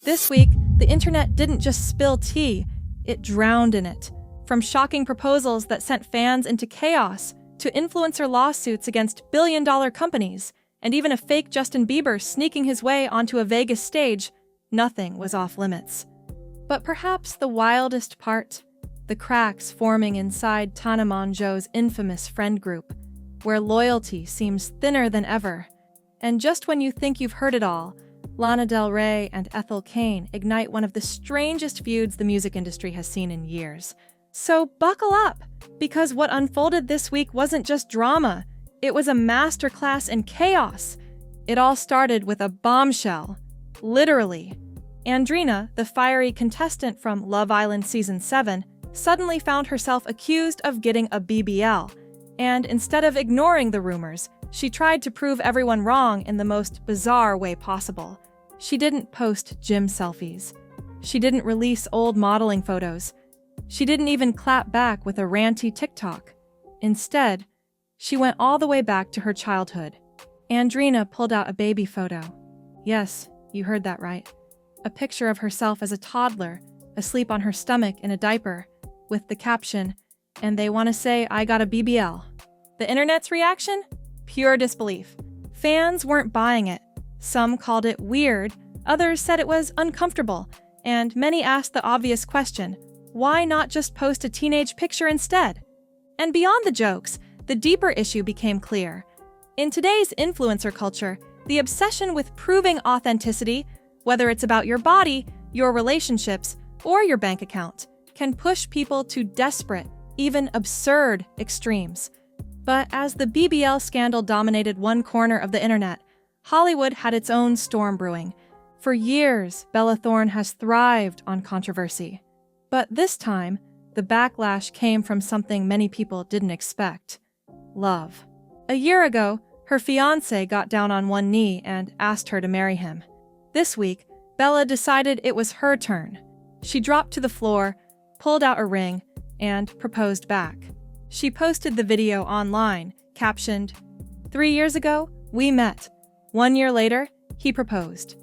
This week, the internet didn't just spill tea, it drowned in it. From shocking proposals that sent fans into chaos, to influencer lawsuits against billion-dollar companies, and even a fake Justin Bieber sneaking his way onto a Vegas stage, nothing was off-limits. But perhaps the wildest part? The cracks forming inside Tana Mongeau's infamous friend group, where loyalty seems thinner than ever. And just when you think you've heard it all, Lana Del Rey and Ethel Kane ignite one of the strangest feuds the music industry has seen in years. So buckle up, because what unfolded this week wasn't just drama, it was a masterclass in chaos. It all started with a bombshell. Literally. Andreina, the fiery contestant from Love Island Season 7, suddenly found herself accused of getting a BBL, and instead of ignoring the rumors, she tried to prove everyone wrong in the most bizarre way possible. She didn't post gym selfies. She didn't release old modeling photos. She didn't even clap back with a ranty TikTok. Instead, she went all the way back to her childhood. Andreina pulled out a baby photo. Yes, you heard that right. A picture of herself as a toddler, asleep on her stomach in a diaper, with the caption, "And they want to say I got a BBL." The internet's reaction? Pure disbelief. Fans weren't buying it. Some called it weird, others said it was uncomfortable, and many asked the obvious question, why not just post a teenage picture instead? And beyond the jokes, the deeper issue became clear. In today's influencer culture, the obsession with proving authenticity, whether it's about your body, your relationships, or your bank account, can push people to desperate, even absurd extremes. But as the BBL scandal dominated one corner of the internet, Hollywood had its own storm brewing. For years, Bella Thorne has thrived on controversy. But this time, the backlash came from something many people didn't expect: love. A year ago, her fiancé got down on one knee and asked her to marry him. This week, Bella decided it was her turn. She dropped to the floor, pulled out a ring, and proposed back. She posted the video online, captioned, "3 years ago, we met. 1 year later, he proposed.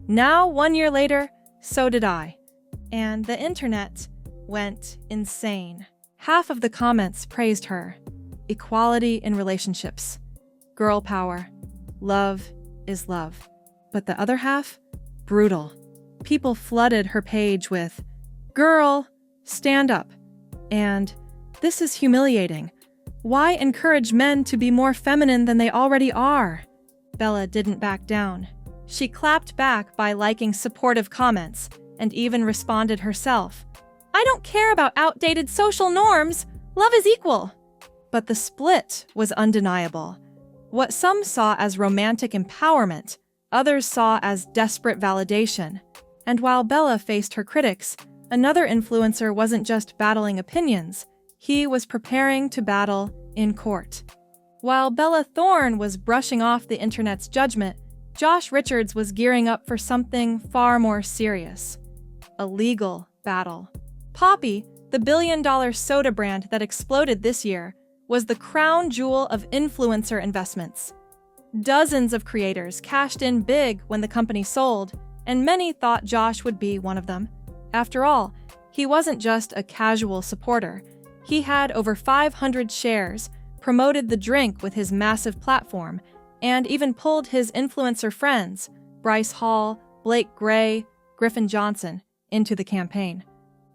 Now, 1 year later, so did I." And the internet went insane. Half of the comments praised her. Equality in relationships. Girl power. Love is love. But the other half? Brutal. People flooded her page with, "Girl, stand up," and "This is humiliating. Why encourage men to be more feminine than they already are?" Bella didn't back down. She clapped back by liking supportive comments and even responded herself, "I don't care about outdated social norms. Love is equal." But the split was undeniable. What some saw as romantic empowerment, others saw as desperate validation. And while Bella faced her critics, another influencer wasn't just battling opinions. He was preparing to battle in court. While Bella Thorne was brushing off the internet's judgment, Josh Richards was gearing up for something far more serious: a legal battle. Poppi, the billion-dollar soda brand that exploded this year, was the crown jewel of influencer investments. Dozens of creators cashed in big when the company sold, and many thought Josh would be one of them. After all, he wasn't just a casual supporter. He had over 500 shares, promoted the drink with his massive platform, and even pulled his influencer friends, Bryce Hall, Blake Gray, Griffin Johnson, into the campaign.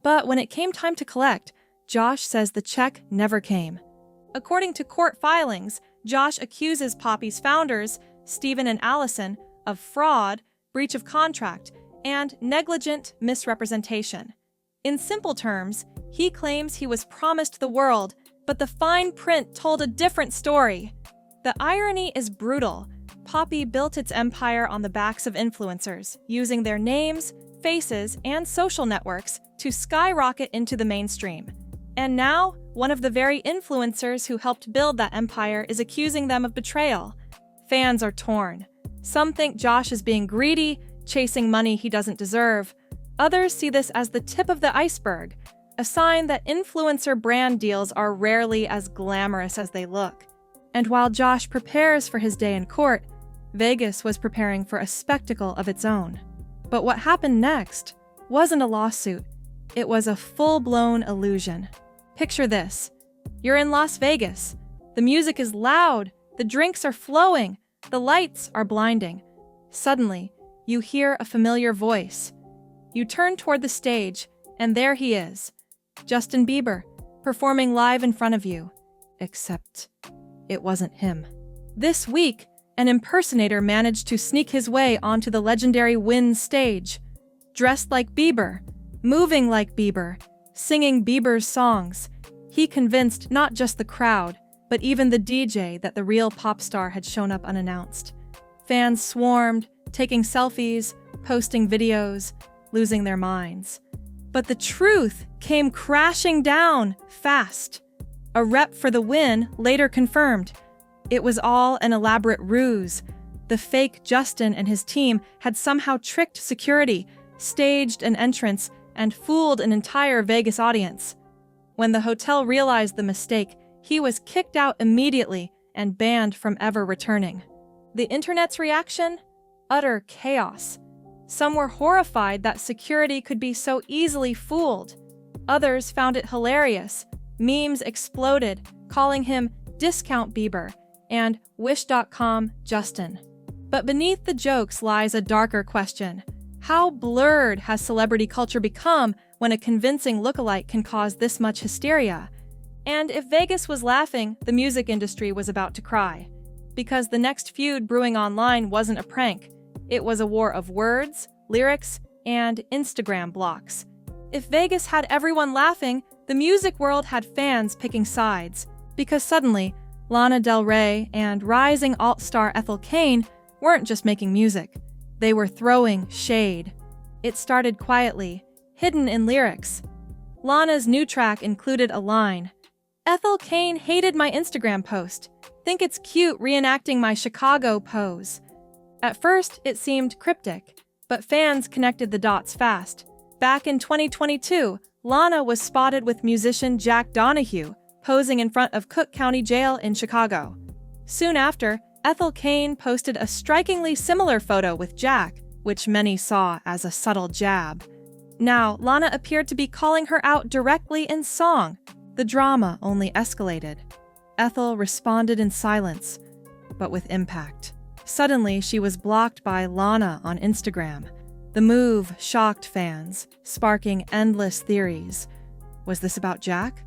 But when it came time to collect, Josh says the check never came. According to court filings, Josh accuses Poppi's founders, Stephen and Allison, of fraud, breach of contract, and negligent misrepresentation. In simple terms, he claims he was promised the world, but the fine print told a different story. The irony is brutal. Poppi built its empire on the backs of influencers, using their names, faces, and social networks to skyrocket into the mainstream. And now, one of the very influencers who helped build that empire is accusing them of betrayal. Fans are torn. Some think Josh is being greedy, chasing money he doesn't deserve. Others see this as the tip of the iceberg, a sign that influencer brand deals are rarely as glamorous as they look. And while Josh prepares for his day in court, Vegas was preparing for a spectacle of its own. But what happened next wasn't a lawsuit. It was a full-blown illusion. Picture this. You're in Las Vegas. The music is loud. The drinks are flowing. The lights are blinding. Suddenly, you hear a familiar voice. You turn toward the stage, and there he is, Justin Bieber, performing live in front of you. Except it wasn't him. This week, an impersonator managed to sneak his way onto the legendary Wynn stage. Dressed like Bieber, moving like Bieber, singing Bieber's songs, he convinced not just the crowd, but even the DJ that the real pop star had shown up unannounced. Fans swarmed, taking selfies, posting videos, losing their minds. But the truth came crashing down fast. A rep for the Wynn later confirmed it was all an elaborate ruse. The fake Justin and his team had somehow tricked security, staged an entrance, and fooled an entire Vegas audience. When the hotel realized the mistake, he was kicked out immediately and banned from ever returning. The internet's reaction? Utter chaos. Some were horrified that security could be so easily fooled. Others found it hilarious. Memes exploded, calling him Discount Bieber and Wish.com Justin. But beneath the jokes lies a darker question. How blurred has celebrity culture become when a convincing lookalike can cause this much hysteria? And if Vegas was laughing, the music industry was about to cry. Because the next feud brewing online wasn't a prank. It was a war of words, lyrics, and Instagram blocks. If Vegas had everyone laughing, the music world had fans picking sides. Because suddenly, Lana Del Rey and rising alt-star Ethel Kane weren't just making music. They were throwing shade. It started quietly, hidden in lyrics. Lana's new track included a line, "Ethel Kane hated my Instagram post. Think it's cute reenacting my Chicago pose." At first, it seemed cryptic, but fans connected the dots fast. Back in 2022, Lana was spotted with musician Jack Donahue, posing in front of Cook County Jail in Chicago. Soon after, Ethel Kane posted a strikingly similar photo with Jack, which many saw as a subtle jab. Now, Lana appeared to be calling her out directly in song. The drama only escalated. Ethel responded in silence, but with impact. Suddenly, she was blocked by Lana on Instagram. The move shocked fans, sparking endless theories. Was this about Jack?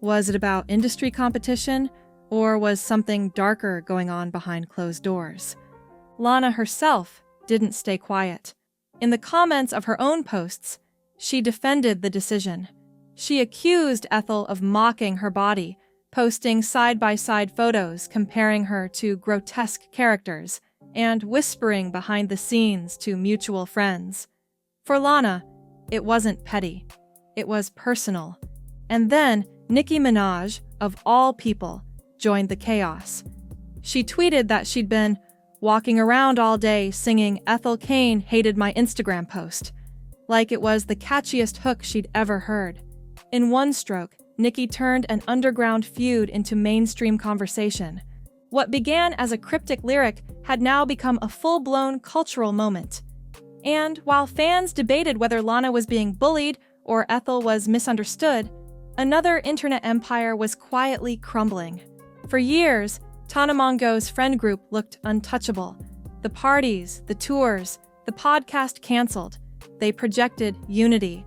Was it about industry competition? Or was something darker going on behind closed doors? Lana herself didn't stay quiet. In the comments of her own posts, she defended the decision. She accused Ethel of mocking her body, posting side-by-side photos comparing her to grotesque characters, and whispering behind the scenes to mutual friends. For Lana, it wasn't petty. It was personal. And then Nicki Minaj, of all people, joined the chaos. She tweeted that she'd been walking around all day singing "Ethel Kane hated my Instagram post," like it was the catchiest hook she'd ever heard. In one stroke, Nicki turned an underground feud into mainstream conversation. What began as a cryptic lyric had now become a full-blown cultural moment. And while fans debated whether Lana was being bullied or Ethel was misunderstood, another internet empire was quietly crumbling. For years, Tana Mongeau's friend group looked untouchable. The parties, the tours, the podcast canceled. They projected unity.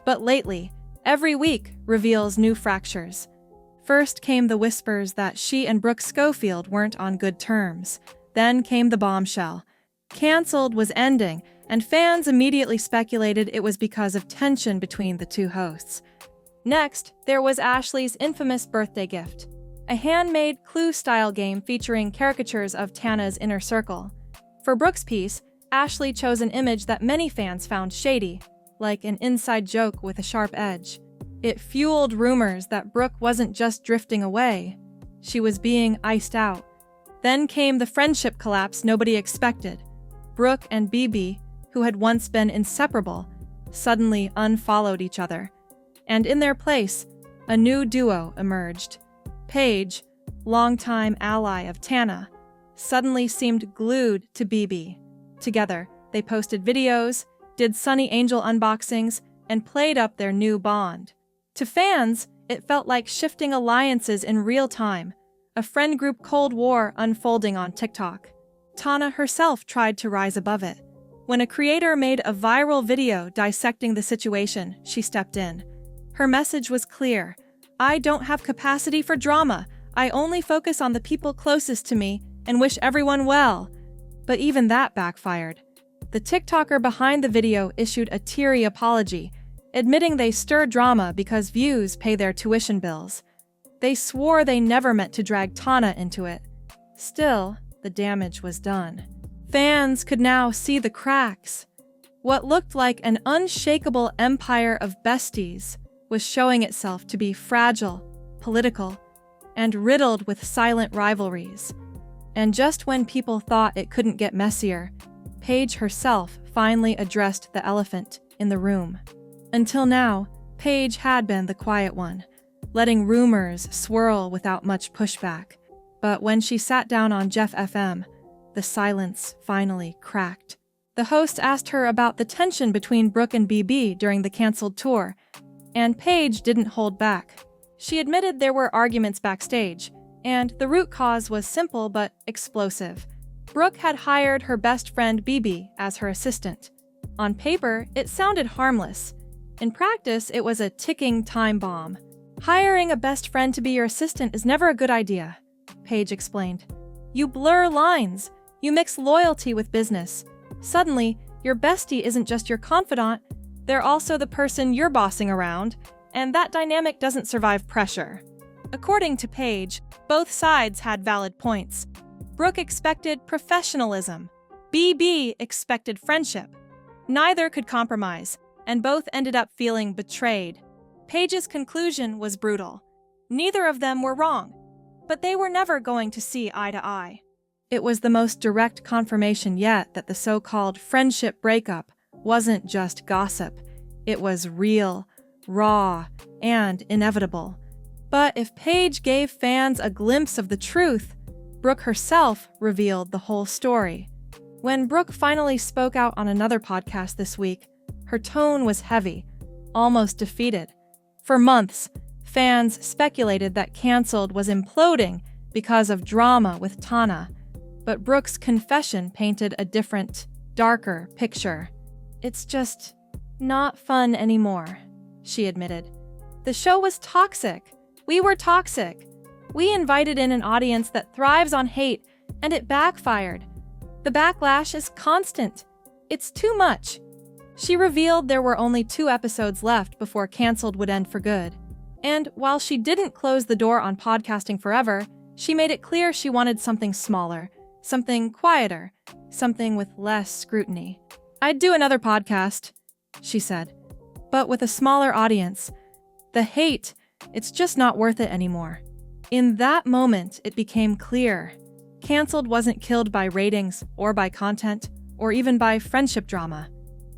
But lately, every week reveals new fractures. First came the whispers that she and Brooke Schofield weren't on good terms. Then came the bombshell. Canceled was ending, and fans immediately speculated it was because of tension between the two hosts. Next, there was Ashley's infamous birthday gift, a handmade Clue-style game featuring caricatures of Tana's inner circle. For Brooke's piece, Ashley chose an image that many fans found shady, like an inside joke with a sharp edge. It fueled rumors that Brooke wasn't just drifting away, she was being iced out. Then came the friendship collapse nobody expected. Brooke and BB, who had once been inseparable, suddenly unfollowed each other. And in their place, a new duo emerged. Paige, longtime ally of Tana, suddenly seemed glued to BB. Together, they posted videos, did Sunny Angel unboxings, and played up their new bond. To fans, it felt like shifting alliances in real time, a friend group Cold War unfolding on TikTok. Tana herself tried to rise above it. When a creator made a viral video dissecting the situation, she stepped in. Her message was clear: "I don't have capacity for drama. I only focus on the people closest to me and wish everyone well." But even that backfired. The TikToker behind the video issued a teary apology, admitting they stir drama because views pay their tuition bills. They swore they never meant to drag Tana into it. Still, the damage was done. Fans could now see the cracks. What looked like an unshakable empire of besties was showing itself to be fragile, political, and riddled with silent rivalries. And just when people thought it couldn't get messier, Paige herself finally addressed the elephant in the room. Until now, Paige had been the quiet one, letting rumors swirl without much pushback. But when she sat down on Jeff FM, the silence finally cracked. The host asked her about the tension between Brooke and BB during the canceled tour, and Paige didn't hold back. She admitted there were arguments backstage, and the root cause was simple but explosive. Brooke had hired her best friend BB as her assistant. On paper, it sounded harmless. In practice, it was a ticking time bomb. "Hiring a best friend to be your assistant is never a good idea," Paige explained. "You blur lines. You mix loyalty with business. Suddenly, your bestie isn't just your confidant, they're also the person you're bossing around, and that dynamic doesn't survive pressure." According to Paige, both sides had valid points. Brooke expected professionalism. BB expected friendship. Neither could compromise, and both ended up feeling betrayed. Paige's conclusion was brutal. Neither of them were wrong, but they were never going to see eye to eye. It was the most direct confirmation yet that the so-called friendship breakup wasn't just gossip. It was real, raw, and inevitable. But if Paige gave fans a glimpse of the truth, Brooke herself revealed the whole story. When Brooke finally spoke out on another podcast this week, her tone was heavy, almost defeated. For months, fans speculated that Cancelled was imploding because of drama with Tana, but Brooke's confession painted a different, darker picture. "It's just not fun anymore," she admitted. "The show was toxic. We were toxic. We invited in an audience that thrives on hate, and it backfired. The backlash is constant. It's too much." She revealed there were only 2 episodes left before Cancelled would end for good. And while she didn't close the door on podcasting forever, she made it clear she wanted something smaller, something quieter, something with less scrutiny. "I'd do another podcast," she said, "but with a smaller audience. The hate, it's just not worth it anymore." In that moment, it became clear. Cancelled wasn't killed by ratings or by content or even by friendship drama.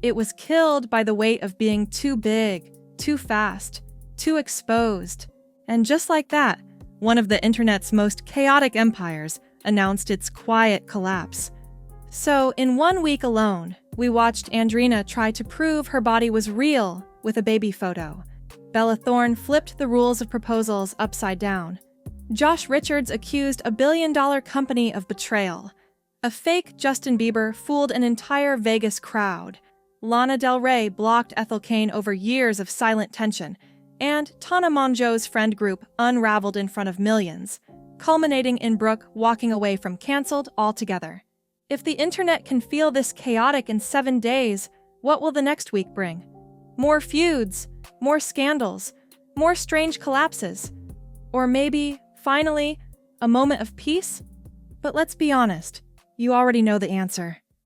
It was killed by the weight of being too big, too fast, too exposed. And just like that, one of the internet's most chaotic empires announced its quiet collapse. So, in 1 week alone, we watched Andreina try to prove her body was real with a baby photo. Bella Thorne flipped the rules of proposals upside down. Josh Richards accused a billion-dollar company of betrayal. A fake Justin Bieber fooled an entire Vegas crowd. Lana Del Rey blocked Ethel Kane over years of silent tension, and Tana Mongeau's friend group unraveled in front of millions, culminating in Brooke walking away from Cancelled altogether. If the internet can feel this chaotic in 7 days, what will the next week bring? More feuds, more scandals, more strange collapses, or maybe, finally, a moment of peace? But let's be honest, you already know the answer.